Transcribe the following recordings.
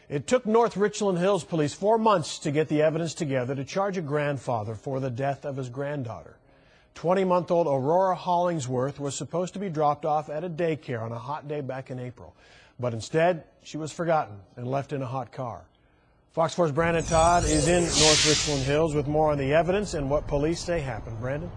It took North Richland Hills police 4 months to get the evidence together to charge a grandfather for the death of his granddaughter. 20-month-old Aurora Hollingsworth was supposed to be dropped off at a daycare on a hot day back in April. But instead, she was forgotten and left in a hot car. Fox 4's Brandon Todd is in North Richland Hills with more on the evidence and what police say happened. Brandon?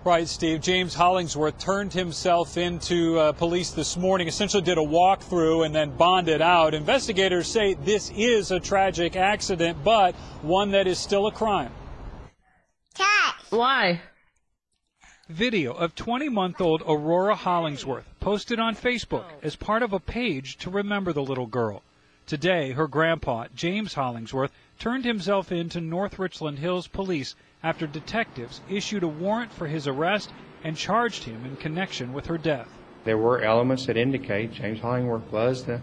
Right, Steve. James Hollingsworth turned himself into police this morning, essentially did a walkthrough and then bonded out. Investigators say this is a tragic accident, but one that is still a crime. Why? Video of 20-month-old Aurora Hollingsworth posted on Facebook as part of a page to remember the little girl. Today, her grandpa, James Hollingsworth, turned himself in to North Richland Hills police after detectives issued a warrant for his arrest and charged him in connection with her death. There were elements that indicate James Hollingsworth was the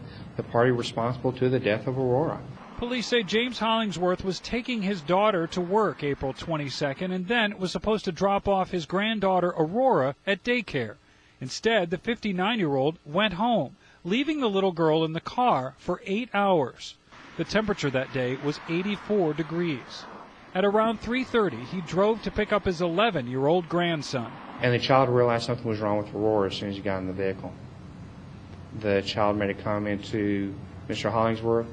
party responsible to the death of Aurora. Police say James Hollingsworth was taking his daughter to work April 22nd and then was supposed to drop off his granddaughter Aurora at daycare. Instead, the 59-year-old went home, leaving the little girl in the car for 8 hours. The temperature that day was 84 degrees. At around 3:30, he drove to pick up his 11-year-old grandson. And the child realized something was wrong with Aurora as soon as he got in the vehicle. The child made a comment to Mr. Hollingsworth.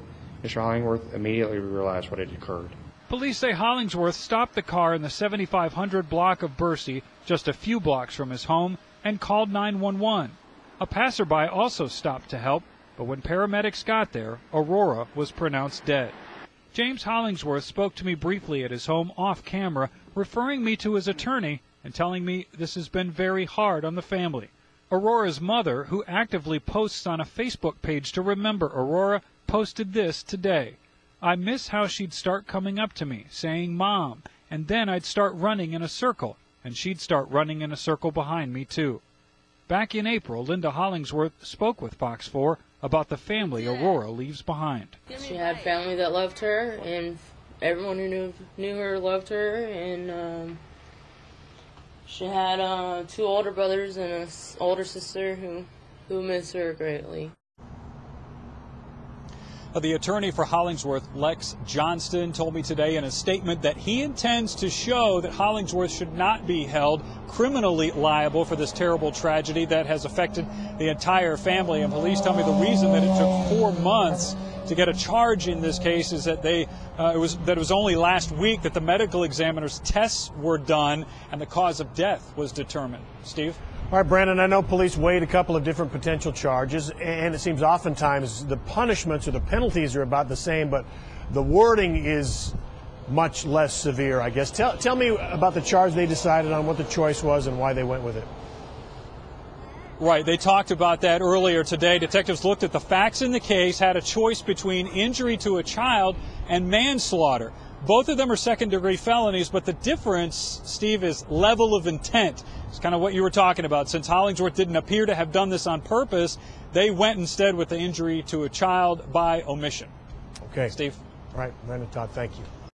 Mr. Hollingsworth immediately realized what had occurred. Police say Hollingsworth stopped the car in the 7500 block of Bercy, just a few blocks from his home, and called 911. A passerby also stopped to help, but when paramedics got there, Aurora was pronounced dead. James Hollingsworth spoke to me briefly at his home off camera, referring me to his attorney and telling me this has been very hard on the family. Aurora's mother, who actively posts on a Facebook page to remember Aurora, posted this today. I miss how she'd start coming up to me, saying, "Mom," and then I'd start running in a circle, and she'd start running in a circle behind me, too. Back in April, Linda Hollingsworth spoke with Fox 4 about the family Aurora leaves behind. She had family that loved her, and everyone who knew her loved her, and she had 2 older brothers and an older sister who miss her greatly. The attorney for Hollingsworth, Lex Johnston, told me today in a statement that he intends to show that Hollingsworth should not be held criminally liable for this terrible tragedy that has affected the entire family. And police tell me the reason that it took 4 months to get a charge in this case is that it was only last week that the medical examiner's tests were done and the cause of death was determined. Steve? All right, Brandon, I know police weighed a couple of different potential charges, and it seems oftentimes the punishments or the penalties are about the same, but the wording is much less severe, I guess. Tell me about the charge they decided on, what the choice was, and why they went with it. Right, they talked about that earlier today. Detectives looked at the facts in the case, had a choice between injury to a child and manslaughter. Both of them are second-degree felonies, but the difference, Steve, is level of intent. It's kind of what you were talking about. Since Hollingsworth didn't appear to have done this on purpose, they went instead with the injury to a child by omission. Okay. Steve? All right, Brandon Todd, thank you.